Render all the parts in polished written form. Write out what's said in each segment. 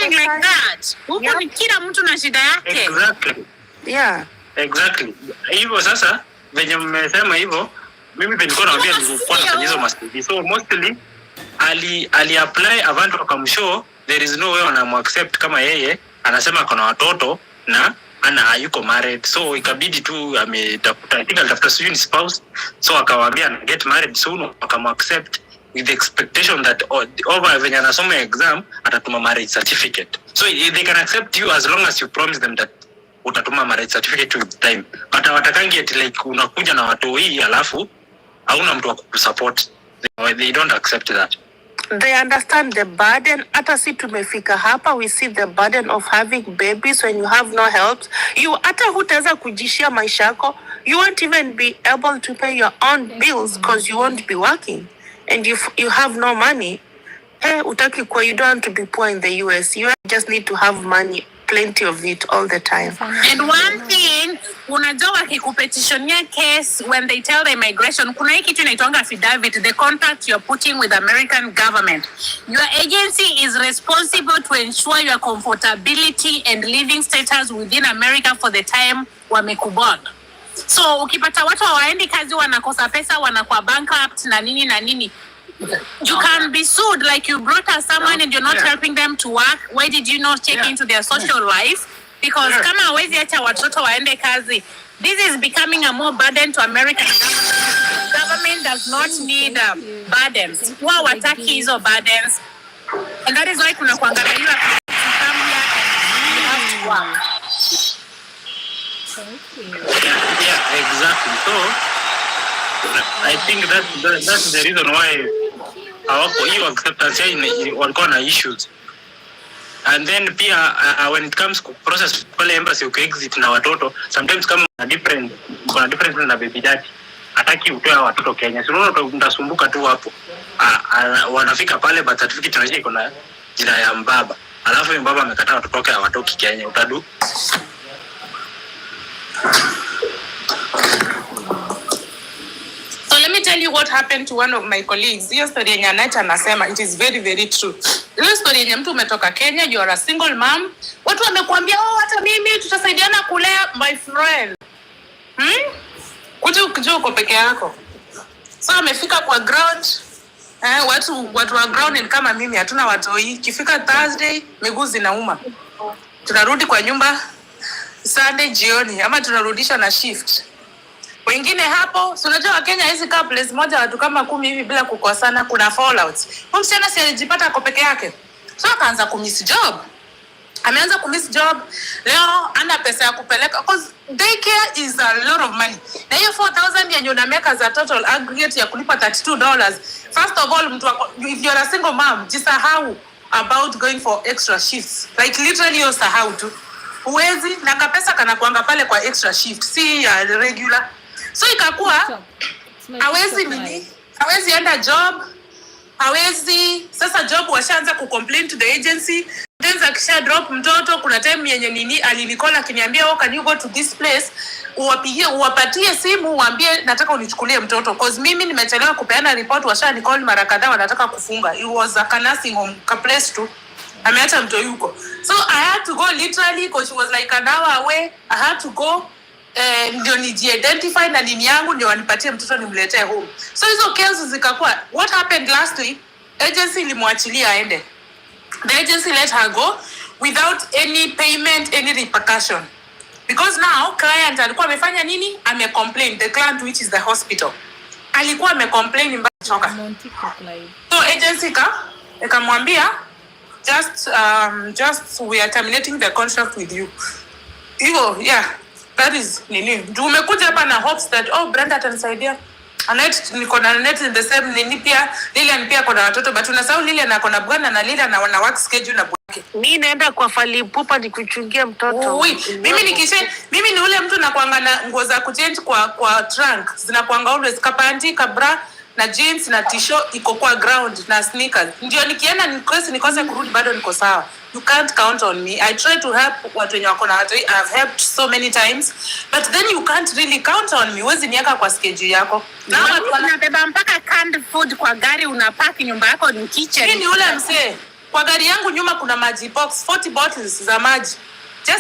something like that. Huko ni kila mtu na shida yake. Exactly. Yeah. Exactly. Hivyo sasa venye mmesema hivyo, mimi nilikuwa naambia nilikuwa nafanya hizo masters. So mostly ali apply avant akamshow there is no way wanamaccept kama yeye anasema kuna watoto na hayuko married. So ikabidi tu ametafuta, I think alitafuta student spouse, so akawaambia get married soon, akamaccept with the expectation that over when anasoma exam atatuma marriage certificate. So they can accept you as long as you promise them that utatuma marriage certificate with time. But watakangi eti like unakuja na watoi alafu hauna mtu wa kusupport. They don't accept that. They understand the burden. Hata si tumefika hapa, we see the burden of having babies when you have no help. You hata hutaweza kujishia maisha yako. You won't even be able to pay your own bills because you won't be working. And if you have no money, utaki kwa, you don't want to be poor in the US. You just need to have money, plenty of it all the time. And one thing, unajua wakikupetitionia case when they tell the immigration, kuna hii kitu inaitwanga affidavit, the contract you're putting with the American government. Your agency is responsible to ensure your comfortability and living status within America for the time wamekubond. So ukipata watu hawaendi kazi, wanakosa pesa, wanakuwa bankrupt na nini, you can be sued like you brought us someone and you're not helping them to work. Why did you not check into their social life? Because kama hawezi acha watoto waende kazi, this is becoming a more burden to American government. Government does not need burdens. Wao wataki hizo burdens. And that is why kuna kuangaliwa come here and you have to work. Yeah, exactly. So I think that's the reason why our acceptance walikuwa na issues. And then pia when it comes to process pale embassy exit na watoto, sometimes kama kuna different na baby daddy hataki utoe watoto Kenya, so unaona utasumbuka tu hapo. Wanafika pale but certificate inaje iko na jina ya mbaba, alafu mbaba amekataa watoto wake watoki Kenya, utadu. So let me tell you what happened to one of my colleagues. Hiyo story yenye Anita anasema, it is very very true. Hiyo story yenye mtu umetoka Kenya, you are a single mom, watu wamekuambia hata mimi tutasaidiana kulea, my friend. Kuja ukijua uko peke yako. So amefika kwa ground, watu wa ground ni kama mimi, hatuna watoi. Kifika Thursday miguu zinauma. Tunarudi kwa nyumba Sunday jioni ama tunarudisha na shift. Wengine hapo, so unajua Kenya hizi couples moja watu kama 10 hivi bila kukosana, kuna fallouts. Msichana si alijipata kwa peke yake. So akaanza kumiss job. Ameanza kumiss job. Leo ana pesa ya kupeleka because daycare is a lot of money. Na hiyo 4,000 yenye unameka za total aggregate ya kulipa $32. First of all, mtu if you're a single mom, jisahau about going for extra shifts. Like literally you sahau tu. Uwezi na kapesa kana kuanga pale kwa extra shift, si ya regular. So ikakuwa hawezi enda job, sasa job washaanza kucomplain to the agency. Then akisha drop mtoto, kuna time yenye alinikola akiniambia can you go to this place, uwapatie simu uambie nataka unichukulie mtoto cause mimi nimechelewa kupeana report, washanicall mara kadhaa wanataka kufunga. It was a nursing home ka place tu, ameacha mtoto yuko. So I had to go literally because she was like an hour away. I had to go ndio niji-identify na nini yangu ndio wanipatie mtoto nimletee home. So hizo cases zikakuwa, what happened last week, agency ilimwachilia aende. The agency let her go without any payment, any repercussion. Because now client alikuwa amefanya nini? Ame-complain, the client which is the hospital. Alikuwa ame-complain mbaya choka. So agency ikamwambia just we are terminating the contract with you. That is nini. Umekuja hapa na hopes that Brenda atanisaidia. Anet niko na net in the same nini pia. Lilian pia kuna watoto but unasahau Lilian akona bwana na Lilian wana work schedule na bwake. Mimi naenda kwa falipupa nikuchungia mtoto. Mimi ni ule mtu nakuanga na nguo za kuchange kwa trunk. Zinakuanga always kapanti, kabra na jeans na t-shirt iko kwa ground na sneakers. Ndio nikienda nikose kurudi bado niko sawa. You can't count on me. I try to help watu wenye wako na watu. I've helped so many times. But then you can't really count on me. Wezi niaka kwa schedule yako. Na watu wanabeba mpaka canned food kwa gari, unapaki nyumba yako ni kitchen. Mimi ni ule msee. Kwa gari yangu nyuma kuna maji box 40 bottles za maji. Just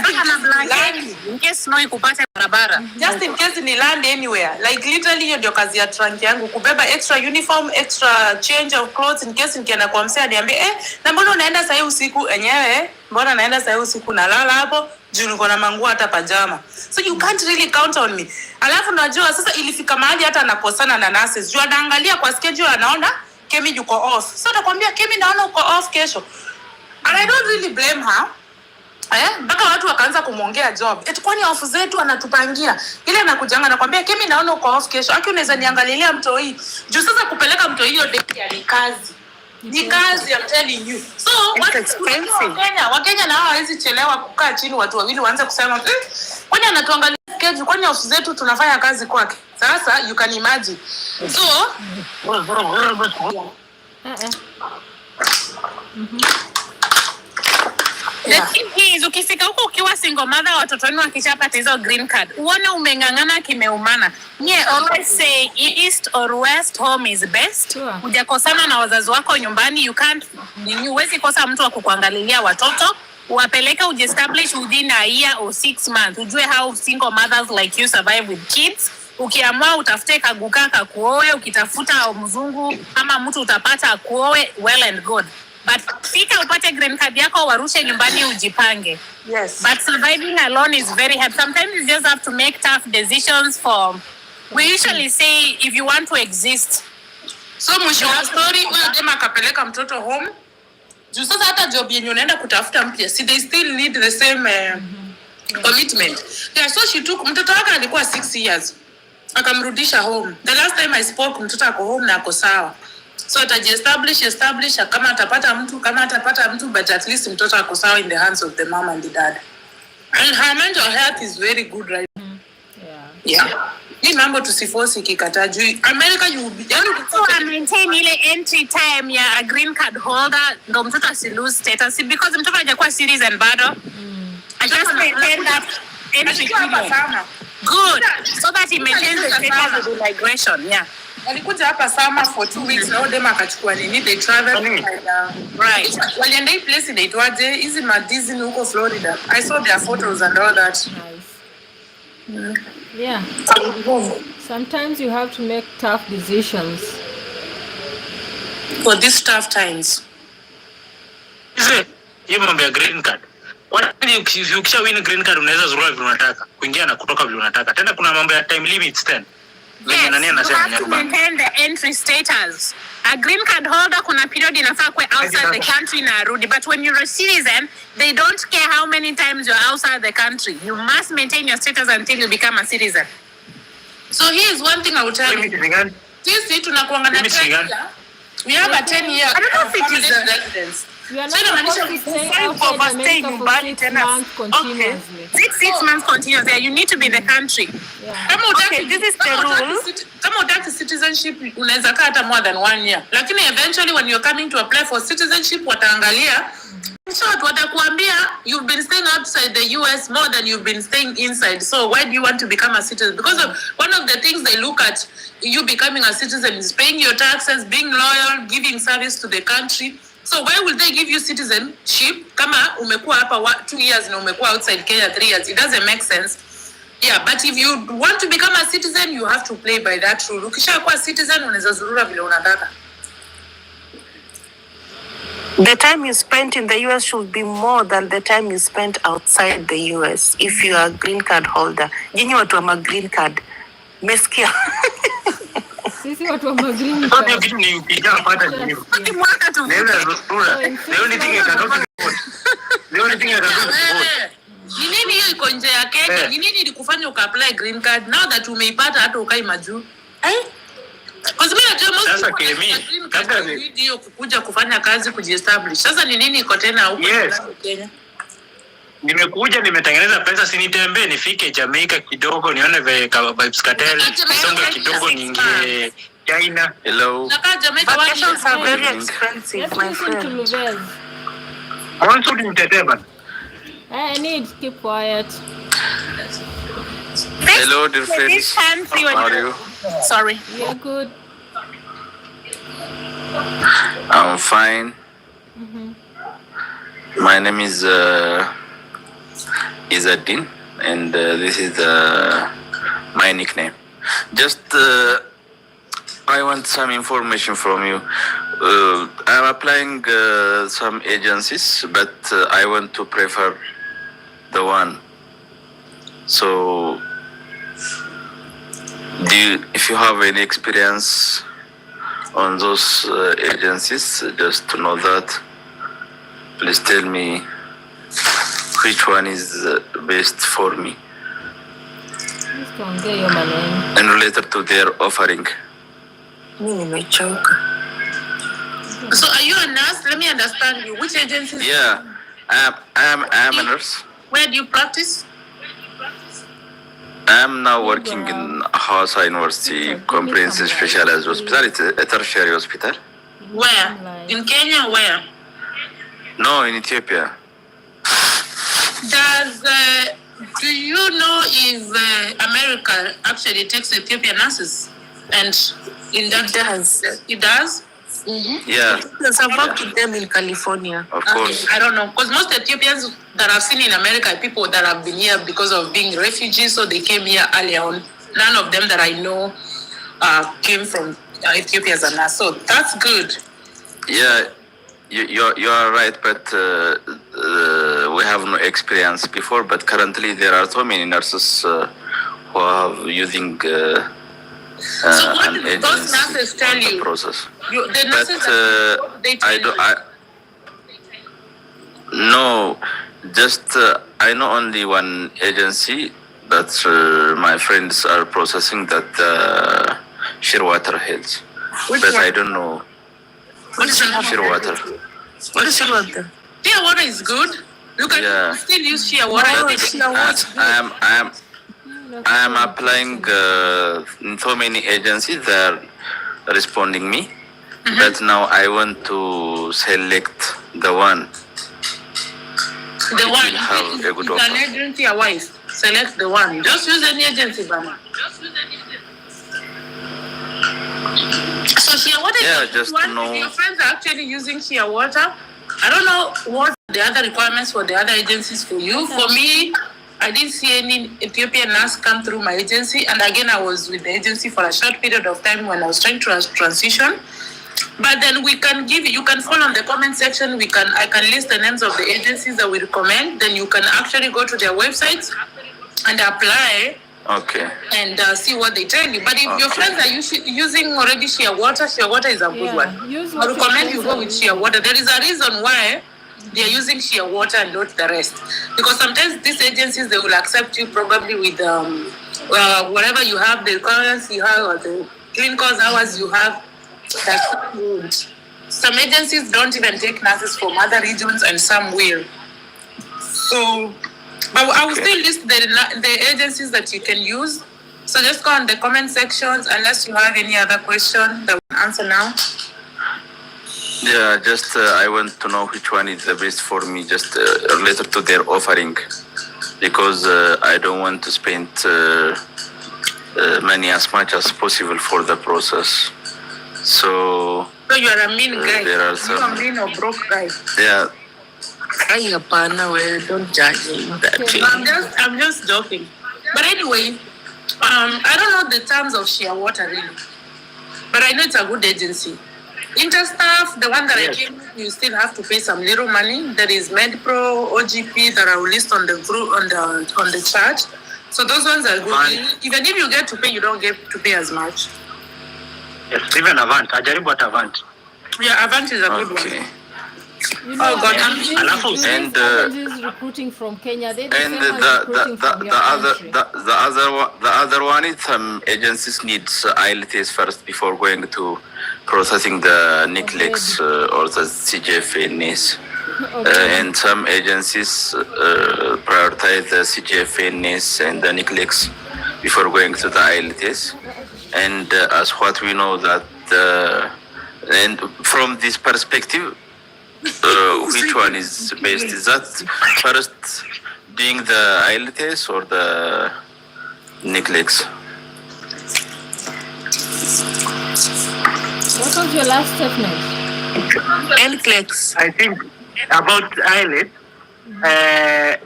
in case snow ikupate barabara. Just in case ni land anywhere. Like literally hiyo ndio kazi ya trunk yangu, kubeba extra uniform, extra change of clothes in case nikienda kwa msee niambie na mbona unaenda sasa usiku enyewe? Mbona naenda sasa usiku na lala hapo? Juu niko na manguo hata pajama. So you can't really count on me. Alafu najua sasa ilifika mahali hata nakosana na nurses. Juu anaangalia kwa schedule anaona Kemi yuko off. So atakwambia Kemi naona uko off kesho. And I don't really blame her. Mpaka watu wakaanza kumuongea job. Eti kwani off zetu anatupangia. Ile anakujanga nakwambia Kemi naona uko off kesho. Aki unaweza niangalilia mtoi. Juu sasa kupeleka mtoi hiyo date ya ni kazi. Ni kazi, I'm telling you. So Wakenya na hao hawezi chelewa kukaa chini watu wawili waanze kusema kwani anatuangalia schedule, kwani off zetu tunafanya kazi kwake. Sasa you can imagine. So The thing is, ukifika huko ukiwa single mother, watoto wenu wakishapata hizo green card, uone umeng'ang'ana kimeumana. Always say east or west, home is best. Hujakosana na wazazi wako nyumbani, huwezi kosa mtu wa kukuangalilia watoto. Wapeleke establish within a year or 6 months. Ujue how single mothers like you survive with kids. Ukiamua utafute kaguka kakuoe, ukitafuta mzungu ama mtu utapata kuoe, well and good. But fika upate green card yako warushe nyumbani ujipange. Yes. But surviving alone is very hard. Sometimes you just have to make tough decisions we usually say if you want to exist. So mwisho wa story huyo dema akapeleka mtoto home. Juu sasa hata job yenye unaenda kutafuta mpya, they still need the same commitment. Yeah, so she took mtoto wake alikuwa 6 years. Akamrudisha home. The last time I spoke mtoto ako home na ako sawa. So establish kama atapata mtu but at least mtoto ako sawa in the hands of the mom and the dad. And her mental health is very good right now. Yeah. Ni mambo tusiforce ikikata juu America you maintain ile entry time ya a green card holder ndo mtoto asi lose status because mtoto hajakuwa citizen bado. I just maintain that entry time. Good. So that he maintains the status of migration. Yeah. Walikuja hapa summer for 2 weeks na dema akachukua nini, they traveled right. Walienda hii place inaitwaje hizi Disney huko Florida. I saw their photos and all that. Nice. Yeah. Sometimes you have to make tough decisions for these tough times. Hiyo mambo ya green card. Kwani ukisha win green card unaweza zurua vile unataka, kuingia na kutoka vile unataka. Tena kuna mambo ya time limits tena. Yes, you have to maintain the entry status. A green card holder kuna period inafaa kwe outside the country na arudi. But when you're a citizen, they don't care how many times you're outside the country. You must maintain your status until you become a citizen. So here's one thing I will tell you. Sisi tunakuanga na 10 years. We have a 10 year. I don't know if it is residence. You are not supposed to stay outside America for 6 months continuously. 6 months continuously. Yeah, you need to be in the country. Okay, this is the rule. Kama utaki citizenship unaweza kaa hata more than 1 year. Lakini eventually when you're coming to apply for citizenship wataangalia. So watakuambia you've been staying outside the US more than you've been staying inside. So why do you want to become a citizen? Because of one of the things they look at you becoming a citizen is paying your taxes, being loyal, giving service to the country. So why will they give you citizenship kama umekuwa hapa 2 years na umekuwa outside Kenya 3 years? It doesn't make sense. Yeah, but if you want to become a citizen, you have to play by that rule. Ukishakuwa citizen unaweza zurura vile unataka. The time you spent in the US should be more than the time you spent outside the US if you are a green card holder. Nyinyi watu wa green card. Mesikia. Sisi watu wa green card. Ndio kitu ni ukijapata hiyo. Mwaka tu. Naweza zurura. The only thing I can do Ni nini hiyo iko nje ya Kenya? Ni nini ilikufanya uka-apply green card now that umeipata hata ukai majuu? Kwa sababu najua sasa Kemi, kabla hiyo kukuja kufanya kazi kujiestablish. Sasa ni nini iko tena huko Kenya? Nimekuja nimetengeneza pesa sinitembee nifike Jamaica kidogo nione vibes cartel. Songa kidogo niingie China. Hello. Naka Jamaica vacations are very expensive, my friend. I want to entertain. I need to keep quiet. Hello, dear friends. How are you? Sorry. You're good. I'm fine. My name is Izzadin, and this is my nickname. Just I want some information from you. I'm applying some agencies, but I want to prefer the one. So, if you have any experience on those agencies, just to know that, please tell me which one is best for me and related to their offering. So are you a nurse? Let me understand you. Which agency? Yeah, I'm a nurse. Where do you practice? I'm now working in Hausa University Comprehensive Specialized Hospital. It's a tertiary hospital. Where? In Kenya? Where? No, in Ethiopia. Do you know if America actually takes Ethiopian nurses? And in that it does? Mm-hmm. Yeah. Because I've worked with them in California. Of course. I don't know, because most Ethiopians that I've seen in America are people that have been here because of being refugees, so they came here earlier on. None of them that I know came from Ethiopia as a nurse, so that's good. Yeah, you are right, but we have no experience before. But currently, there are so many nurses who are using So what an did those agency nurses tell on the you? process. The nurses they tell I do. No, just I know only one agency that my friends are processing, that Shearwater Health. But I don't know. What is Shearwater. What is Shearwater? Shearwater is good. You can still use Shearwater. I am applying in so many agencies that are responding me, but now I want to select the one. The one have a good it's an agency, a wife. Select the one. Just use any agency, Bama. So Shearwater is just one. know. Your friends are actually using Shearwater. I don't know what the other requirements for the other agencies for you. For me, I didn't see any Ethiopian nurse come through my agency. And again, I was with the agency for a short period of time when I was trying to transition. But then we can give you can follow on the comment section. I can list the names of the agencies that we recommend. Then you can actually go to their websites and apply. Okay. And see what they tell you. But if your friends are using already Shearwater is a good one. I recommend you go with Shearwater. There is a reason why they are using Shearwater and not the rest. Because sometimes these agencies, they will accept you probably with whatever you have, the requirements you have, or the clinical hours you have. That's good. Some agencies don't even take nurses from other regions, and some will. So, but I will still list the agencies that you can use. So just go on the comment sections, unless you have any other question that we'll answer now. Yeah, just I want to know which one is the best for me, just related to their offering, because I don't want to spend money as much as possible for the process. So you are a mean guy. There are some. You are a mean or broke guy. Yeah. Don't judge me. I'm just joking. But anyway, I don't know the terms of Shearwater really, but I know it's a good agency. Interstaff, the one that I came with, you still have to pay some little money. There is MedPro, OGP that I will list on the group on the chart. So those ones are good. Even if you get to pay, you don't get to pay as much. Yes, even Avant. Ajaribu at Avant. Yeah, Avant is a good one. You know, God, and recruiting from Kenya. They and the other one is some agencies needs IELTS first before going to processing the NICLEX or the CGFNS. And some agencies prioritize the CGFNS and the NICLEX before going to the IELTS. And as what we know that, and from this perspective, which one is best? Is that first doing the IELTS or the NICLEX? What was your last statement? NCLEX. I think about IELTS,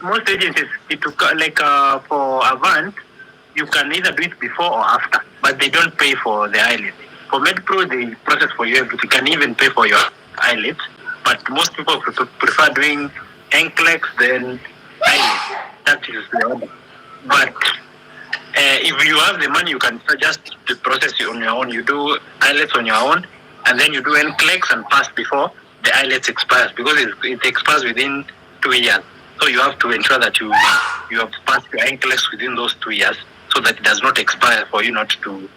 most agencies, for Avant, you can either do it before or after, but they don't pay for the IELTS. For MedPro, they process for you everything. You can even pay for your IELTS, but most people prefer doing NCLEX than IELTS. That is the order. But if you have the money, you can just process it on your own. You do IELTS on your own, and then you do NCLEX and pass before the IELTS expires, because it expires within 2 years. So you have to ensure that you have passed your NCLEX within those 2 years, so that it does not expire for you not to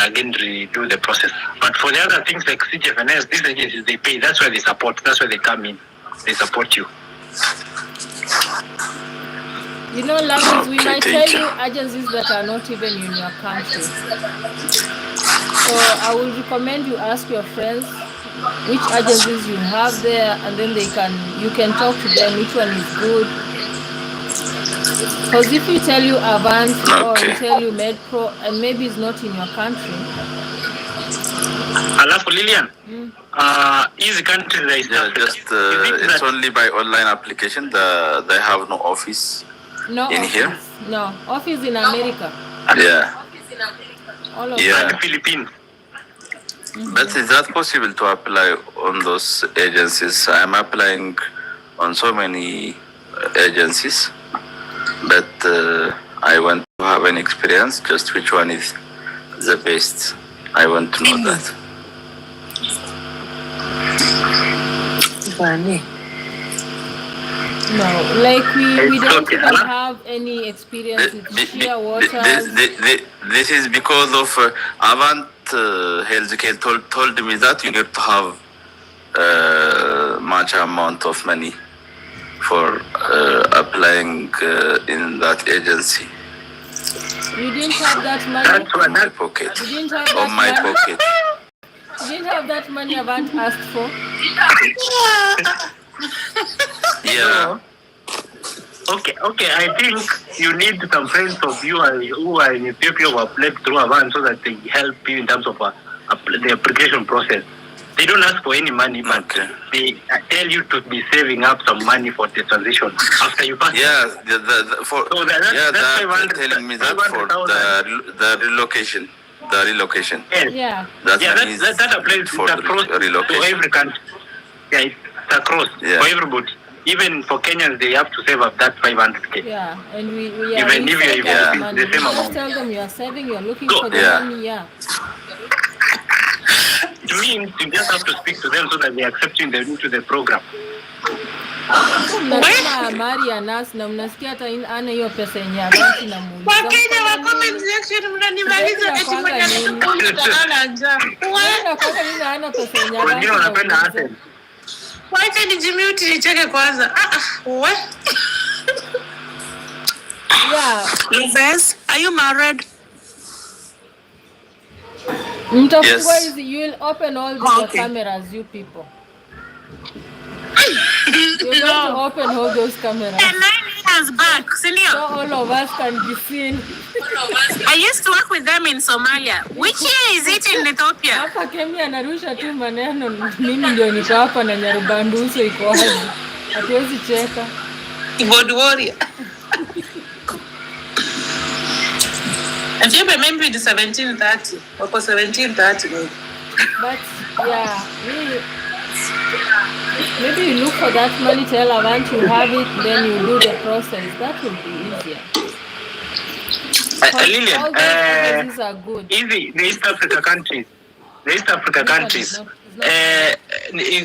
again redo the process. But for the other things like CGFNS, these agencies, they pay. That's why they support. That's why they come in. They support you. You know, Lagos, we might tell you agencies that are not even in your country. So I would recommend you ask your friends which agencies you have there, and then you can talk to them which one is good. Because if we tell you Avant or we tell you MedPro and maybe it's not in your country. Alafu Lilian, easy country there is it's only by online application. They have no office here. No office in America. Yeah. All of the Philippines. But is that possible to apply on those agencies? I'm applying on so many agencies, but I want to have an experience, just which one is the best. I want to know that. No, like we don't even have any experience with sheer water. This is because of Avant Healthcare told me that you need to have much amount of money for applying in that agency. You didn't have that money? That's what my pocket. You didn't have that on my money? pocket. You didn't have that money Avant asked for? Yeah. Okay. I think you need some friends of you who are in Ethiopia who applied through Avant, so that they help you in terms of the application process. They don't ask for any money, but they tell you to be saving up some money for the transition after you pass. Yeah, that's telling me that for the relocation. The relocation. Yes. Yeah. That applies for across to every country. Yeah, it's across for everybody. Even for Kenyans, they have to save up that 500k. Yeah, and we even if you that have money. the same Just amount. tell them you are saving, you are looking for the money. Yeah. It means you just have to speak to them so that they accept you into the program. Mnasema Maria nas na mnasikia hata ana hiyo pesa yenye Avant na muuliza. Wakenya wa comment section mnanimaliza eti mmoja mtalala njaa. Wewe kwa nini hana pesa yenye Avant? Wengine wanapenda asset. Wacha nijimute nicheke kwanza. Yeah. Lizes, are you married? Mtafungua hizi, you will open all the cameras, you people. You're going to open all those cameras. 9 years back, senior. So all of us can be seen. I used to work with them in Somalia. Which year is it in Ethiopia? Hapa Kemi anarusha tu maneno, mimi ndio niko hapa na Nyarubanduso iko wazi. Hatuwezi cheka. Keyboard warrior. Ethiopia maybe the 1730 or 1730 maybe. But yeah, maybe you look for that money, tell Avant you have it, then you do the process. That will be easier. Lilian, all these are good. Easy, the East Africa countries,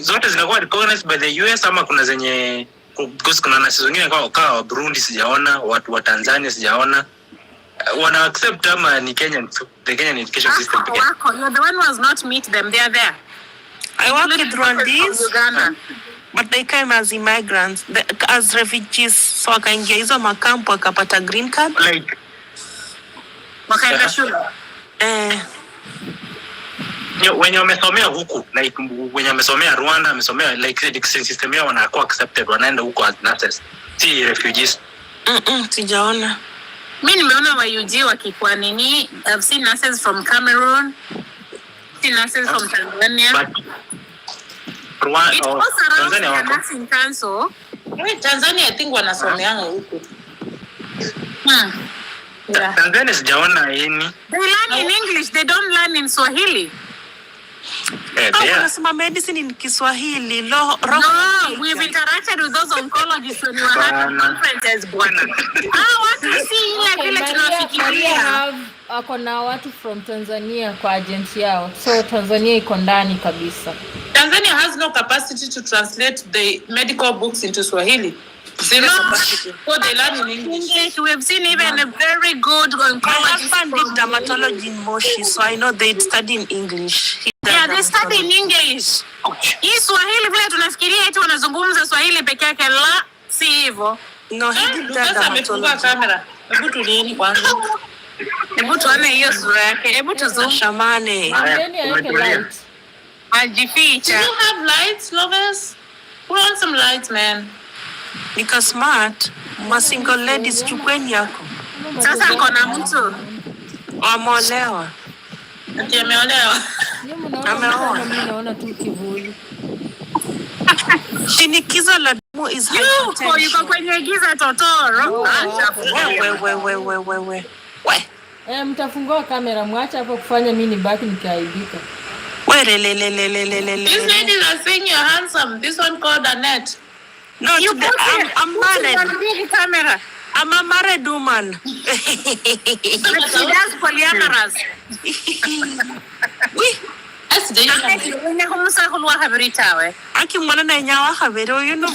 zote zinakuwa recognized by the US ama kuna zenye kuna nasi zingine kama Burundi sijaona, watu wa Tanzania sijaona. Wana accept ama ni Kenyan, the Kenyan education system pekee. You're the one who has not meet them. They are there. I work with Rwandese, Uganda. but they came as immigrants, as refugees. So wakaingia hizo makampu wakapata green card. Like Wakaenda shule. Wenye wamesomea huku, like wenye wamesomea Rwanda, wamesomea like education system yao wanakuwa accepted, wanaenda huko as nurses, si refugees. Sijaona. Mimi nimeona wa UG wakikuwa nini. I've seen nurses from Cameroon, seen nurses from Tanzania. It oh, also surrounds Tanzania the wako. nursing council. Tanzania I think wanasomeanga huko. Yeah. Tanzania sijaona ini. They learn in English, they don't learn in Swahili. Wanasema medicine in Kiswahili. No, we've interacted with those oncologists when we were having conferences, bwana. Watu si ile vile tunafikiria. Ako na watu from Tanzania kwa agency yao. So Tanzania iko ndani kabisa. Tanzania has no capacity to translate the medical books into Swahili. Zero capacity. So they learn in English. We've seen even a very good oncologist. My husband did dermatology in Moshi, so I know they study in English. Yeah, they study in English. Hii Swahili vile tunafikiria eti wanazungumza Swahili peke yake, la si hivyo. No, he did dermatology. Kamera. Hebu tulieni kwanza. Hebu tuone hiyo sura yake. Hebu tuzoom. Shamane. Ajificha. Do you have lights, lovers? Put on some lights, man. Nika smart. Single ladies chukweni yako. Sasa kona mtu. Ameolewa. Ati ameolewa. Ameoa. Mimi naona tu kivuli. Shinikizo la damu is hypertension. Yuko kwenye giza totoro. We. Mtafungua kamera, mwacha hapo kufanya mimi nibaki nikaaibika. These ladies are saying you're handsome. This one called Annette. No, I'm married. Camera. I'm a married woman. She does polyamorous. Aki mwana na nyawa habero you know.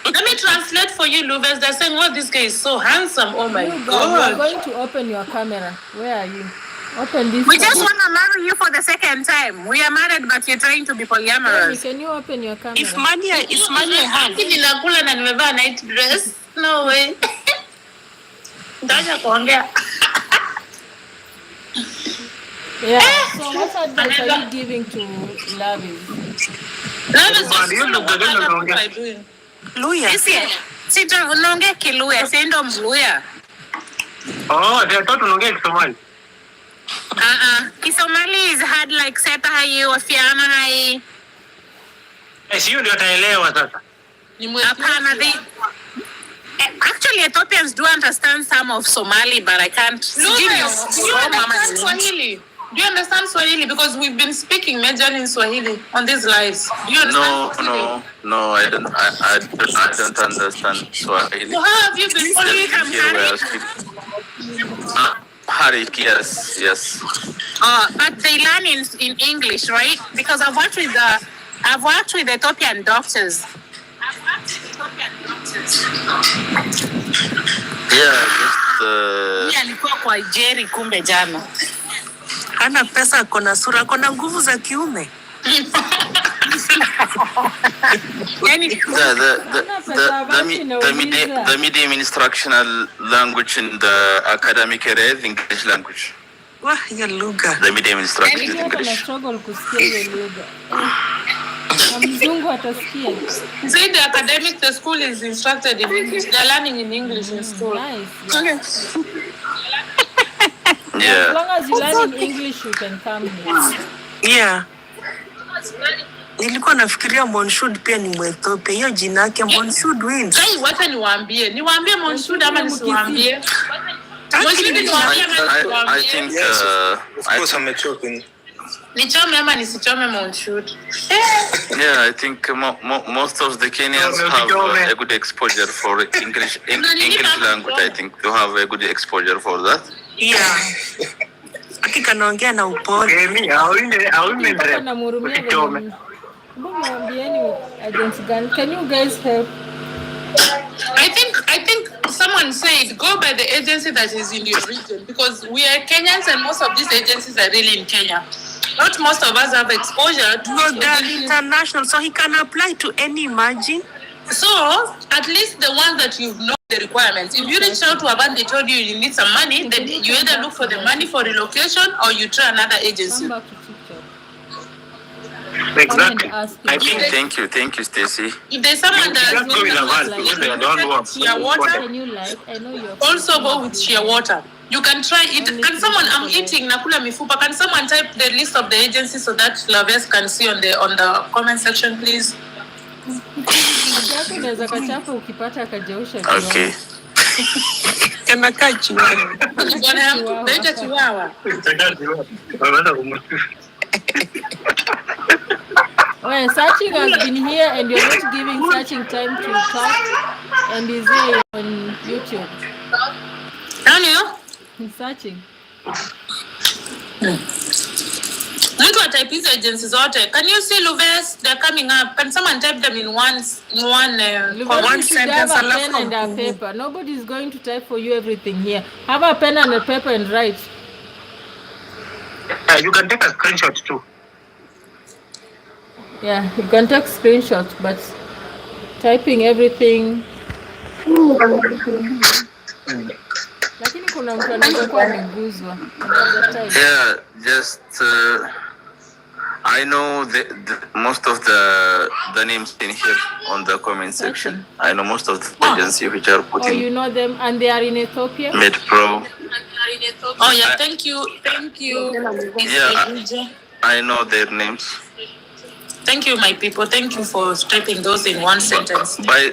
Let me translate for you, Luvers. They're saying, "Oh, this guy is so handsome. Oh my God!" You're going to open your camera. Where are you? Open this. We just want to marry you for the second time. We are married, but you're trying to be polyamorous. Can you open your camera? If money has. Ninakula na nimevaa night dress. No way. Ndaja kuongea. Yeah. So what advice are you giving to Lavis? Luya. Sita unaongea Kiluya, si ndo Mluya. Oh, they thought unaongea Kisomali. Kisomali is hard like seta hai, wafiana hai. Sio ndio ataelewa sasa. Hapana, actually Ethiopians do understand some of Somali, but I can't. Do you understand Swahili? Do you understand Swahili? Because we've been speaking majorly in Swahili on these lives. Do you understand? No, I don't understand Swahili. So how have you been following Harik, yes. But they learn in English, right? Because I've worked with Ethiopian doctors. Yeah, alikuwa kwa Jerry kumbe jana. Hana pesa, kona sura, kona nguvu za kiume. The medium instructional language in the academic area is English language. Wah, ya lugha. The medium instruction is English. English. Struggle kusikia hiyo lugha. Mzungu atasikia. Say the academic, the school is instructed in English. They're learning in English in school. Nice. Yeah. As long as you learn in English, you can come here. Yeah. Nilikuwa nafikiria Monshood pia ni Mwethiopia. Hiyo jina yake Monshood wins. Hey, wacha niwaambie Monshood ama nisiwaambie? I think of course I'm choking. Nichome ama nisichome Monshood? Yeah, I think most of the Kenyans have a good exposure for English language. I think to have a good exposure for that. Yeah. Hakika naongea na upole. Mimi hauime Can you guys help? I think someone said go by the agency that is in your region, because we are Kenyans and most of these agencies are really in Kenya. Not most of us have exposure to they're international, so he can apply to any margin. So at least the ones that you know the requirements. If you reach out to a band, they told you need some money, then you either look for the money for relocation or you try another agency. Come back to TikTok. Exactly. Ask I you. think Thank you, Stacy. If there's someone that has just go with a van because they don't work. shea water, Can you like? I know you're also go with shea water. You can try it. Only Can someone? I'm people eating nakula mifupa. Can someone type the list of the agencies so that lovers can see on the comment section, please? Yako unaweza kachapa ukipata akajeusha. Okay. Kanakaa chihuahua. Naita chihuahua. Well, searching has been here and you're not giving searching time to talk and is here on YouTube. Nani? He's searching. Mtu type hizo agencies zote. Can you see Luves? They're coming up. Can someone type them in one Luves, sentence? have a pen and a paper. Nobody is going to type for you everything here. Have a pen and a paper and write. You can take a screenshot too. Yeah, you can take screenshots, but typing everything. Lakini kuna mtu anakuwa ameguzwa. Yeah, just I know most of the names in here on the comment section. I know most of the agencies which are putting. Oh, you know them, and they are in Ethiopia. MedPro. Oh yeah, thank you. Yeah, I know their names. Thank you, my people. Thank you for typing those in one sentence. By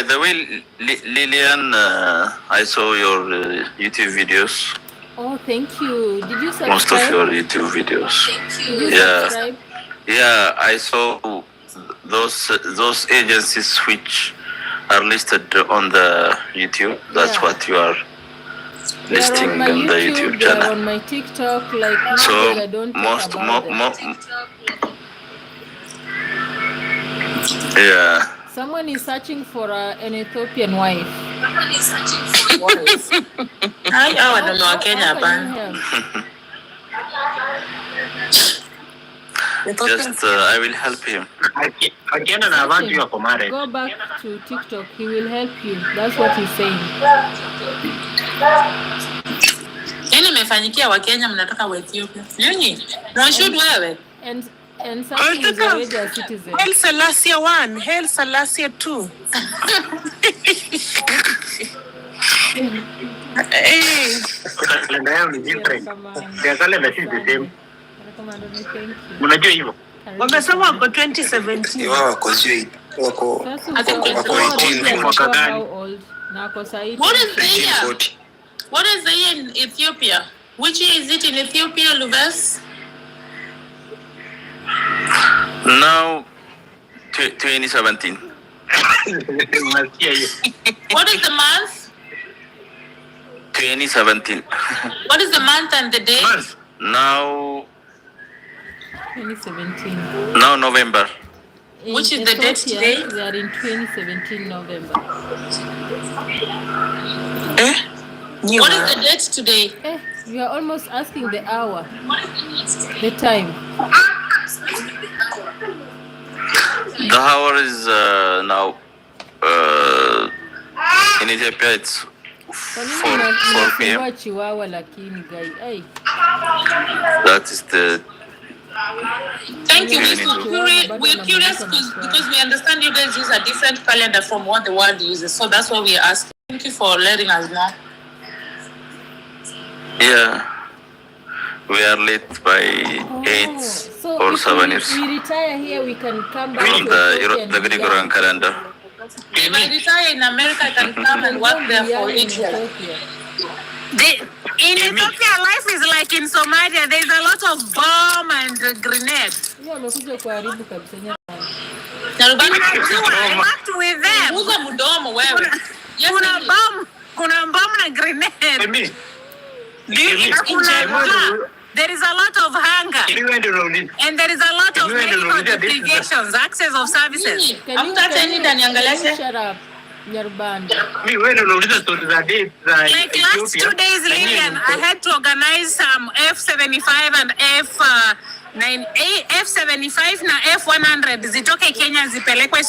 the way, Lilian, I saw your YouTube videos. Oh, thank you. Did you subscribe? Most of your YouTube videos. Did you subscribe? Yeah, I saw those agencies which are listed on the YouTube. That's what you are listing on the YouTube channel. They're on my TikTok, like so I don't yeah. Someone is searching for an Ethiopian wife. Hi, I don't know Kenya ban. Just I will help him. Go back to TikTok. He will help you. That's what he's saying. Yani mefanyikia wa Kenya mnataka wa Ethiopia. Nini? No should wewe. And something is already a citizen. Hail Selassie 1, Hail Selassie 2. Hey. Unajua hivyo? Wamesema wako 2017. Wako sio wako 18 mwaka gani? What is the year in Ethiopia? Which year is it in Ethiopia, Lubes? Now 2017. What is the month? 2017. What is the month and the day? Now 2017. Now November. Which is the date today? We are in 2017 November. What is the date today? We are almost asking the hour. The time. The hour is now in Ethiopia it's 4 p.m. That is the. Thank you. We're curious because we understand you guys use a different calendar from what the world uses, so that's why we are asking. Thank you for letting us know. Yeah, we are late by 8 or 7 years. We retire here, we can come back from the Gregorian calendar. If I retire in America, I can come and work there for 8 years. In Ethiopia, life is like in Somalia. There's a lot of bomb and grenade. I worked with them. Kuna bomb na grenade. There is a lot of hunger. And there is a lot of medical deprivations, access of services. Shut up. Like last 2 days, Lilian, I had to organize some F75 and F75 na F100 zitoke Kenya zipelekwe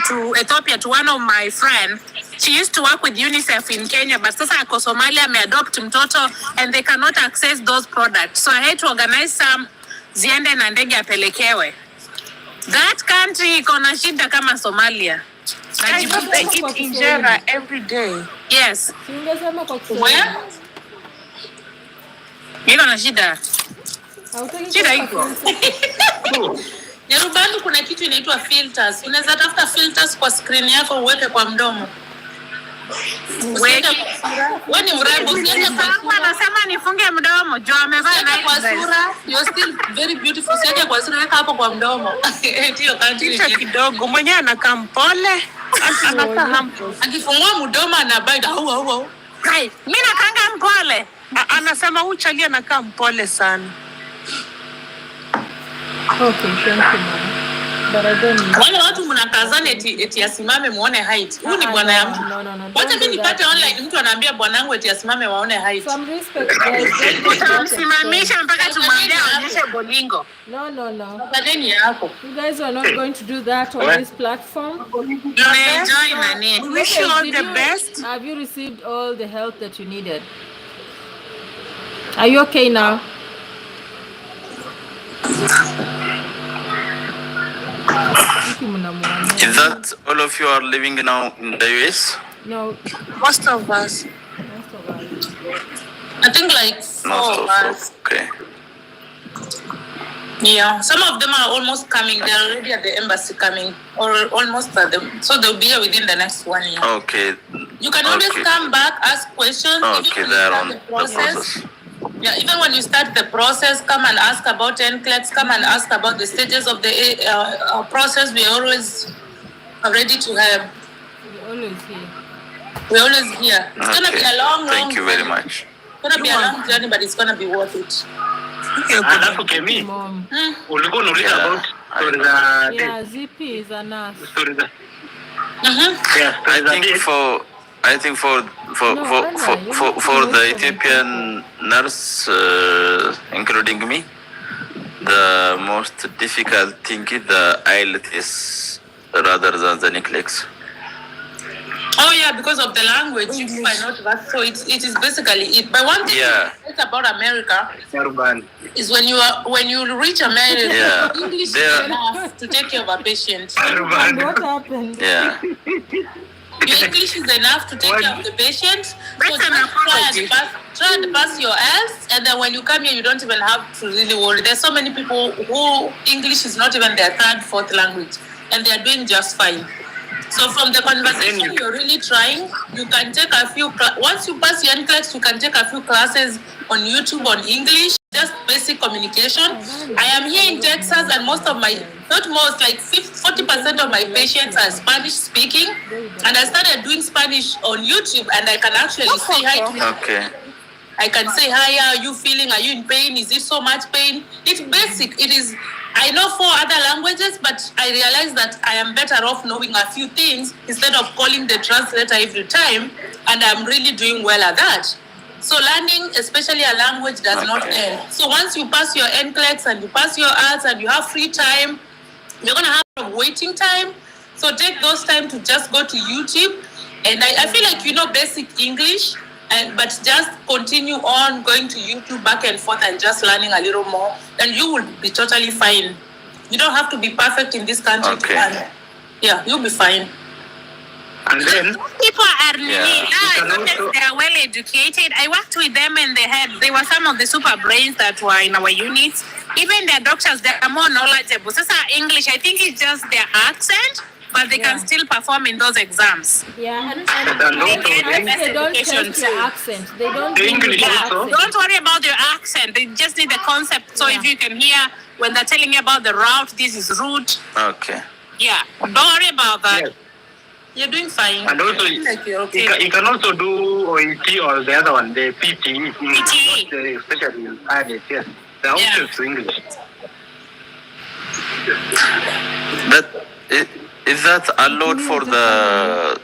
to Ethiopia to one of my friends. She used to work with UNICEF in Kenya, but sasa ako Somalia, ameadopt mtoto and they cannot access those products. So I had to organize some ziende na ndege apelekewe. That country iko na shida kama Somalia. I don't take it injera every day. Yes. Singesema kwa Kiswahili. Where? Iko na shida. Hautaki Shida kwa iko. Nyarubani kuna kitu inaitwa filters. Unaweza tafuta filters kwa screen yako uweke kwa mdomo. Wewe ni mrembo, usiende kwa sura. Anasema nifunge mdomo, jo amevaa na kwa sura. You're still very beautiful. Usiende kwa sura, weka hapo kwa mdomo. Ndio country kidogo. Mwenye anakaa mpole. Anakaa humble. Akifungua mdomo anabaida au. Hai, mimi nakanga mpole. Anasema uchalia anakaa mpole sana. Okay, thank you, mama. But I don't know. Wale watu mnakazana eti asimame muone height. Huyu ni bwana ya mtu. No. Wacha mimi nipate online mtu anaambia bwanangu eti asimame waone height. Some respect, guys. Tutamsimamisha mpaka tumwambie aonyeshe bolingo. No. Badeni yako. You guys are not going to do that on this platform. Enjoy nani. Wish you all the best. Have you received all the help that you needed? Are you okay now? Is that all of you are living now in the US? No. Most of us. I think like Most of us. Okay. Yeah, some of them are almost coming. They're already at the embassy coming, or almost at them. So they'll be here within the next 1 year. Okay. You can always come back, ask questions. Okay, they're on the process. Yeah, even when you start the process, come and ask about NCLEX, come and ask about the stages of the process. We're always ready to help. We're always here. It's going to be a long Thank you very journey. much. It's going to be a long journey, but it's going to be worth it. Alafu Kemi, ulikuwa unauliza about story za Yeah, ZP is a nurse. story za I think for the Ethiopian nurse, including me, the most difficult thing is the IELTS rather than the NCLEX. Oh yeah, because of the language, you might not that. So it is basically it. But one thing about America is when you reach America, English is enough to take care of a patient. What happened? Yeah. Your English is enough to take care of the patient. So try and pass your S, and then when you come here, you don't even have to really worry. There's so many people who English is not even their third, fourth language, and they are doing just fine. So from the conversation you're really trying, you can take a few, once you pass your NCLEX, you can take a few classes on YouTube on English, just basic communication. I am here in Texas and most of my, not most, like 40% of my patients are Spanish speaking. And I started doing Spanish on YouTube and I can actually say hi to them. Okay. I can say, hi, how are you feeling? Are you in pain? Is it so much pain? It's basic. It is. I know 4 other languages, but I realize that I am better off knowing a few things instead of calling the translator every time, and I'm really doing well at that. So learning, especially a language, does not end. So once you pass your NCLEX and you pass your arts and you have free time, you're going to have a waiting time. So take those time to just go to YouTube. And I feel like you know basic English, but just continue on going to YouTube back and forth and just learning a little more, and you will be totally fine. You don't have to be perfect in this country to learn. Yeah, you'll be fine. And then people are they are well educated. I worked with them and they were some of the super brains that were in our units. Even their doctors, they are more knowledgeable. So English, I think it's just their accent, but they can still perform in those exams. Yeah, and they don't test your accent. They don't English also. Don't worry about your accent. They just need the concept. So if you can hear when they're telling you about the route, this is route. Okay. Yeah, don't worry about that. Yes. You're doing fine. And also, like you're okay. you can also do OET or the other one, the PTE. PTE. Especially in Irish, yes. The options to English. But is that allowed for the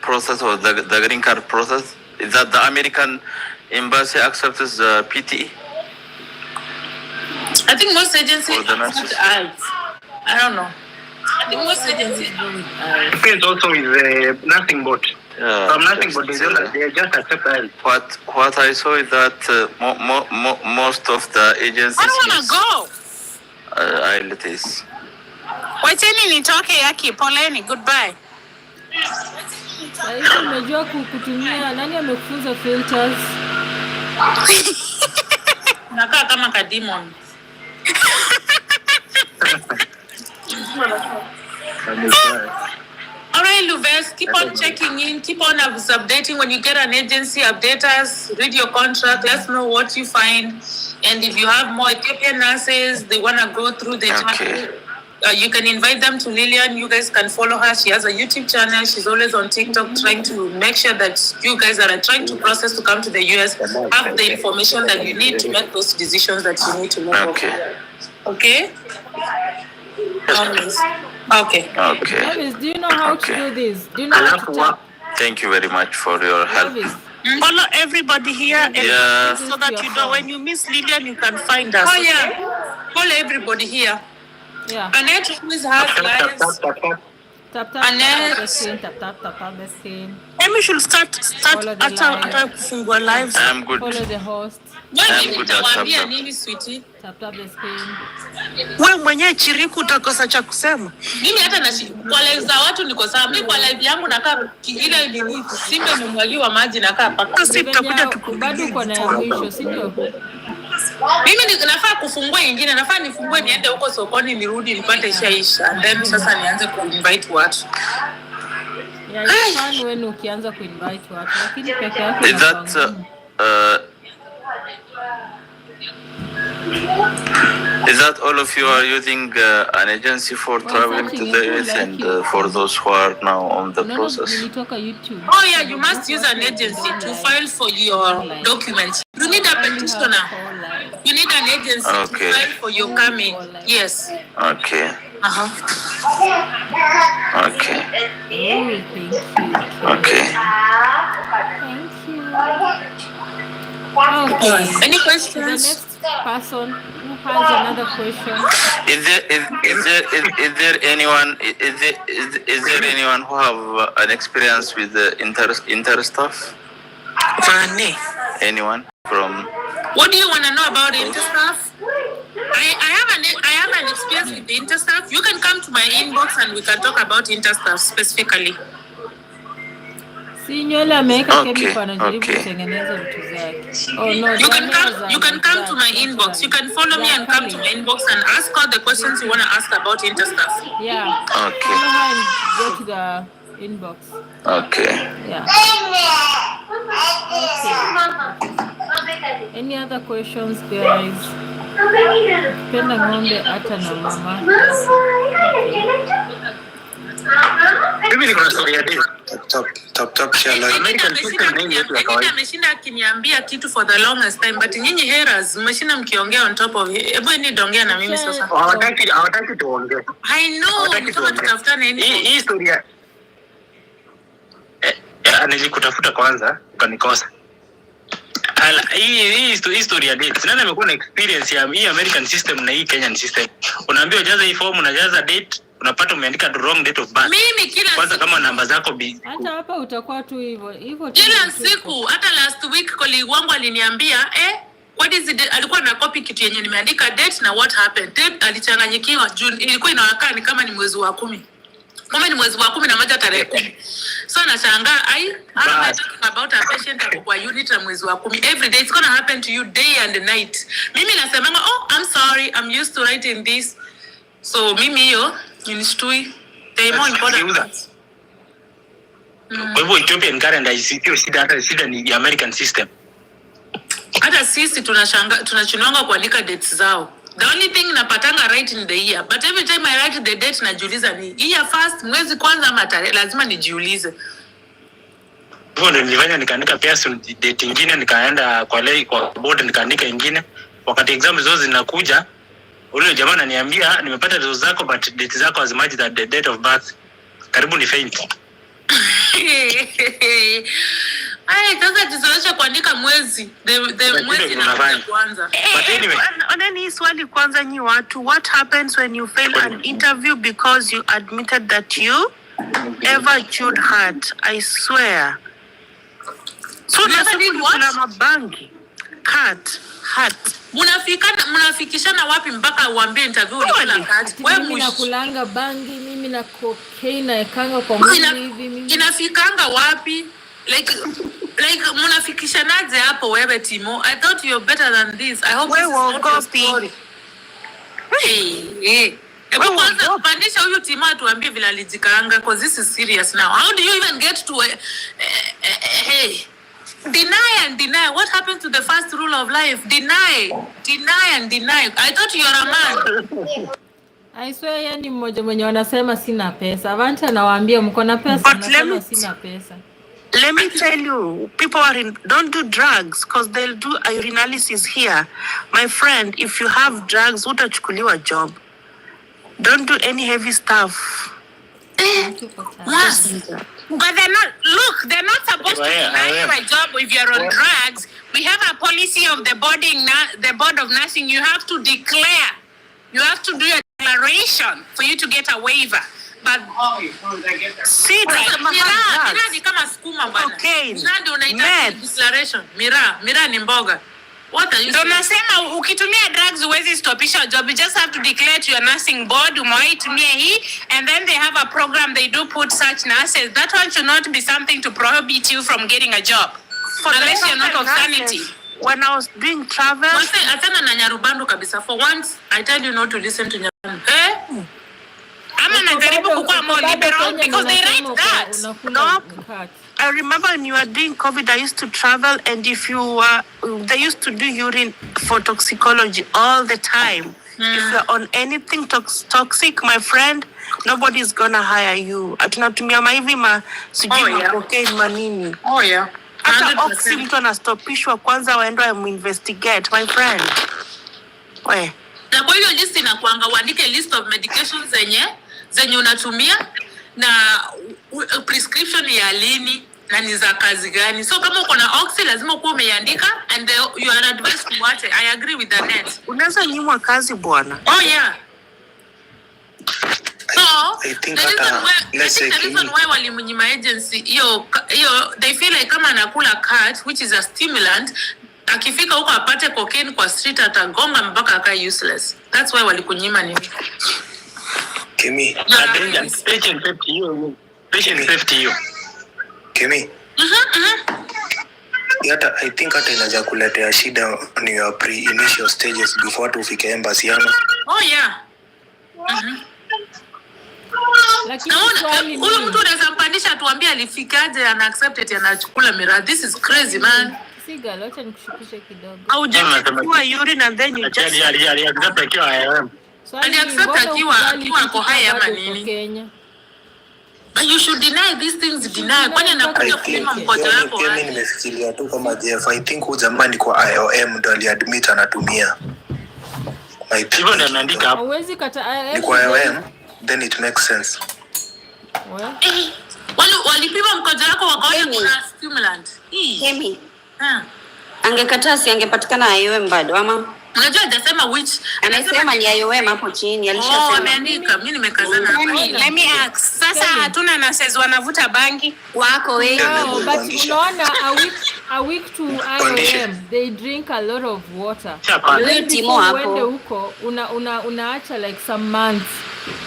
process or the green card process? Is that the American embassy accepts the PTE? I think most agencies For the nurses? I don't know. I think most agencies do it. Depends also with nothing but. From nothing but they just accept that. What I saw is that most of the agencies. I don't want to go. IELTS. Wacheni nitoke yaki, poleni, goodbye. Sasa umejua kutumia, nani amekufunza filters? Nakaa kama ka demon. Alright, Luves, keep on checking in, keep on updating. When you get an agency, update us, read your contract, let us know what you find. And if you have more Ethiopian nurses, they want to go through the chapter, you can invite them to Lilian. You guys can follow her. She has a YouTube channel. She's always on TikTok trying to make sure that you guys are trying to process to come to the US, have the information that you need to make those decisions that you need to make. Okay. Okay? Okay. Elvis, do you know how to do this? Do you know how to tap? Thank you very much for your help. Elvis. Follow everybody here Yeah. so that you know when you miss Lilian, you can find us. Oh, yeah. Follow everybody here. Yeah. Annette always has lives. Tap Annette. the screen. Tap the screen. Maybe should start Follow the after kufungua lives. I'm good. Follow the host. I'm good at Nitawaambia tap. nini sweetie? Tap the screen. Wewe mwenyewe Chiriku utakosa cha kusema. Mimi hata kwa live za watu niko sawa. Mimi kwa live yangu nakaa ile nini simbe mmwagiwa maji nakaa paka. Sisi tutakuja Bado uko na ya mwisho, si ndio? Mimi nafaa kufungua ingine, nafaa nifungue niende huko sokoni nirudi nipate ishaisha. And then sasa nianze ku-invite watu. Yeah, it's fun when ukianza ku-invite watu. Lakini peke yake Is that is that all of you are using an agency for traveling to the US and for those who are now on the process? Nilitoka YouTube. Oh yeah, you must use an agency to file for your documents. You need a petitioner. You need an agency to file for your coming. Yes. Okay. Okay. Oh, thank you. Okay. Thank you. Okay. Any The questions? next person who has another question. Is there anyone who have an experience with the inter stuff? Vane. Anyone from? What do you want to know about interstaff? I have an experience with the interstaff. You can come to my inbox and we can talk about interstaff specifically. Si nywele ameweka chemical anajaribu kutengeneza vitu zake. Oh no. You can come to my inbox. You can follow me and come to my inbox and ask all the questions you want to ask about interstaff. Yeah. Okay. Follow her and go to the inbox. Okay. Yeah. Okay. Any other questions, guys? Penda ng'ombe hata na mama. Mimi niko na story ya date. Tap share like. American system nini yetu ya kawaida. Ameshinda akiniambia kitu for the longest time, but nyinyi haters mmeshinda mkiongea on top of it. Hebu ni dongea na mimi sasa. Hawataki tuongee. I know, kama tutafutana nini? Hii story ya nilikutafuta kwanza ukanikosa. Hii story ya date. Nani amekuwa na experience ya hii American system na hii Kenyan system? Unaambiwa jaza hii form, unajaza date, unapata umeandika the wrong date of birth. Mimi kila kwanza kama namba zako hata hapa utakuwa tu hivyo tu. Kila siku hata last week colleague wangu aliniambia what is it, alikuwa na copy kitu yenye nimeandika date na what happened. Date alichanganyikiwa June, ilikuwa inawakaa ni kama ni mwezi wa 10. Kama ni mwezi wa 11 tarehe 10. So nashangaa I'm talking about a patient kwa unit na mwezi wa 10. Every day it's going to happen to you day and night. Mimi nasema I'm sorry, I'm used to writing this. So mimi hiyo nishtui. They more important. Kwa hivyo Ethiopian calendar isitio shida ni American system. Hata sisi tunachunanga kuandika dates zao. The only thing napatanga right in the year, but every time I write the date najiuliza ni year first, mwezi kwanza ama tarehe, lazima nijiulize. Hivyo ndio nilifanya, nikaandika pia date nyingine, nikaenda kwa board nikaandika nyingine. Wakati exam zote zinakuja, ule jamaa ananiambia nimepata results zako but date zako hazimatch the date of birth. Karibu ni faint. Sasa tuzoesha kuandika mwezi. The mwezi na kwanza. But anyway, oneni swali kwanza nyi watu, what happens when you fail an interview because you admitted that you ever chewed heart? I swear. So never did what? Kuna mabangi. Heart. Munafikishana uliona wapi mpaka uambie interview ulikula cut? Wewe mimi nakulanga bangi, mimi na cocaine na ekanga kwa mwili hivi mimi. Inafikanga wapi? Like munafikishanaje hapo wewe Timo? I thought you're better than this. I hope this is not your story. Hey. Kwanza pandisha huyu Timo atuambie vile alijikaanga because this is serious now. How do you even get to hey? Deny. What happened to the first rule of life? Deny. I thought you are a man. I swear yani mmoja mwenye wanasema sina pesa. Avanti anawaambia mko na pesa na sina pesa. Let me tell you, people don't do drugs because they'll do a urinalysis here. My friend, if you have drugs, utachukuliwa job. Don't do any heavy stuff. Yes. But they're not supposed to deny you a job if you're on drugs. We have a policy of the board of nursing. You have to declare. You have to do a declaration for you to get a waiver. But see, Mira ni kama skuma bwana. Mira ndio unahitaji declaration. Mira ni mboga. What are you saying? Ndio nasema ukitumia drugs huwezi stopisha job. You just have to declare to your nursing board umewahi tumia hii, and then they have a program they do put such nurses. That one should not be something to prohibit you from getting a job. Unless you're not of sanity. When I was doing travel, atana na Nyarubandu kabisa. For once, I tell you not to listen to Nyarubandu. Ama najaribu kukua more liberal because they write that. No. I remember when you were doing COVID, I used to travel, and if you they used to do urine for toxicology all the time. If you're on anything toxic, my friend, nobody's gonna hire you. Tunatumia maivi sijui cocaine manini. Oh yeah. Hata oxy mtu anastopishwa kwanza waende investigate, my friend. We. Na kwa hiyo list inakuanga uandike list of medications zenye unatumia na prescription ya lini na ni za kazi gani. So kama uko na oxy lazima uko umeandika, and you are advised to watch it. I agree with that. Unaweza nyimwa kazi bwana. Oh yeah. So I think the reason why walimunyima agency hiyo they feel like kama anakula cat, which is a stimulant, akifika huko apate cocaine kwa street atagonga mpaka akae useless. That's why walikunyima nini. Kimi. Patient safety hiyo. Kimi. Yata, I think hata inaja kuletea shida ni your pre-initial stages before tufike embassy ama. Oh yeah. Lakini huyu mtu anaweza mpandisha tuambie alifikaje ana accept it anachukula miradi. This is crazy man. Siga locha nikushukishe kidogo. Au jachukua urine and then you just accept akiwa IOM. Accept akiwa kwa haya ama nini? But you should deny these things, deny. Kwani anakuja kupima mkojo wako. Mimi nimefikiria tu kama Jeff, I think huyu jamani kwa IOM ndo aliadmit anatumia. Hivyo ndio ameandika hapo. Hauwezi kata IOM. Ni kwa IOM, then it makes sense. Walipima mkojo wako wakaona kuna stimulant. Hemi. Angekataa si angepatikana IOM bado ama? Unajua hajasema which. Anasema ni IOM hapo chini alishasema. Ameandika mimi nimekazana hapa. Let me ask. Sasa hatuna nurses wanavuta bangi wako wengi. But unaona a week to IOM they drink a lot of water. Wewe Timo hapo. Uende huko unaacha like some months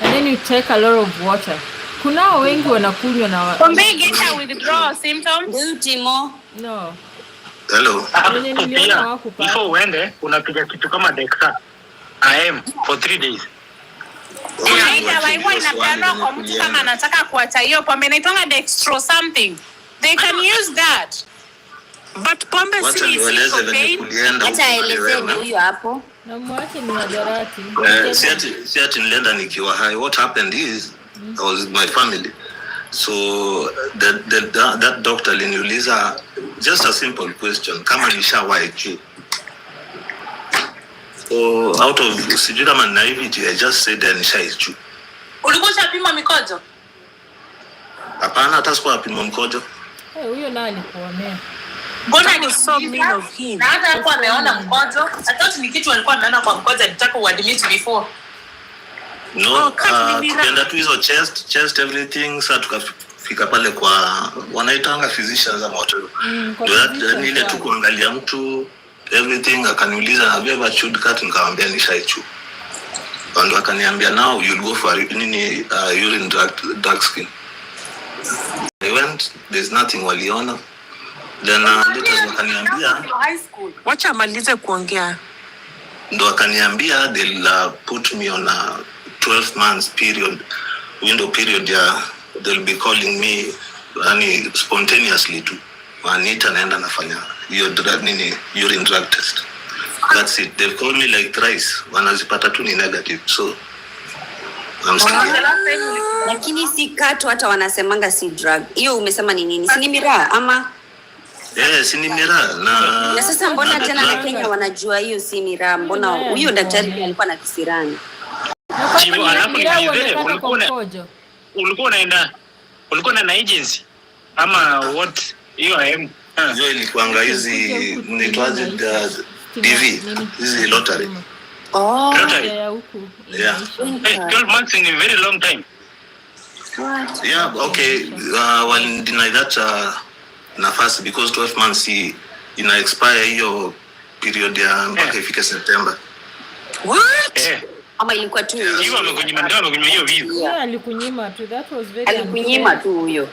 and then you take a lot of water. Kunao wengi wanakunywa na pombe get withdrawal symptoms. Wewe Timo. No. Hello. Before uende unapiga kitu kama Dexa IM for 3 days. Unaenda waiwa inapeanwa kwa mtu kama anataka kuacha hiyo pombe inaitwa dextro something. They can use that. But pombe si cocaine. Acha elezeni huyo hapo. Na mwache ni wadarati. Si ati nilienda nikiwa high. What happened is I was with my family. So that doctor aliniuliza just a simple question kama nishawahi juu. So out of sijui kama naivety I just said nishawahi juu. Ulikuwa unapima mikojo? Hapana, hata sikuwa napima mikojo. Huyo nani kuonea? Mbona ni so mean of him? Na hata alikuwa ameona mkojo. I thought ni kitu alikuwa ameona kwa mkojo alitaka uadmit before. No, tukienda tu hizo chest everything sasa tukafika pale kwa wanaitanga physicians ama watu. Ndio ile tu kuangalia mtu everything. Akaniuliza have you ever chewed cat? Nikamwambia nishaichu. Ndo akaniambia now you'll go for urine drug skin. I went, there's nothing waliona. Then later wakaniambia wacha amalize kuongea. Ndo akaniambia they'll put me on a 12 months window period. They'll be calling me spontaneously to Anita naenda nafanya hiyo urine drug test. That's it. They've called me like thrice. Wanazipata tu ni negative. So I'm still here. Lakini si katu hata wanasemanga si drug. Hiyo umesema ni nini? Si ni miraa ama? Si ni miraa na sasa mbona tena na Kenya wanajua hiyo si miraa? Mbona huyo daktari alikuwa na kisirani? Ulikuwa na agency ama what? Hiyo hiyo ilikuanga hizi nitwaje DV hizi lottery. Lottery. Yeah. 12 months in a very long time. What? Yeah, okay. Well, deny that nafasi because 12 months ina expire hiyo period ya mpaka ifike September. What? Ama ilikuwa tu hiyo amekunyima hiyo visa. Yeah, alikunyima tu. That was very alikunyima tu huyo.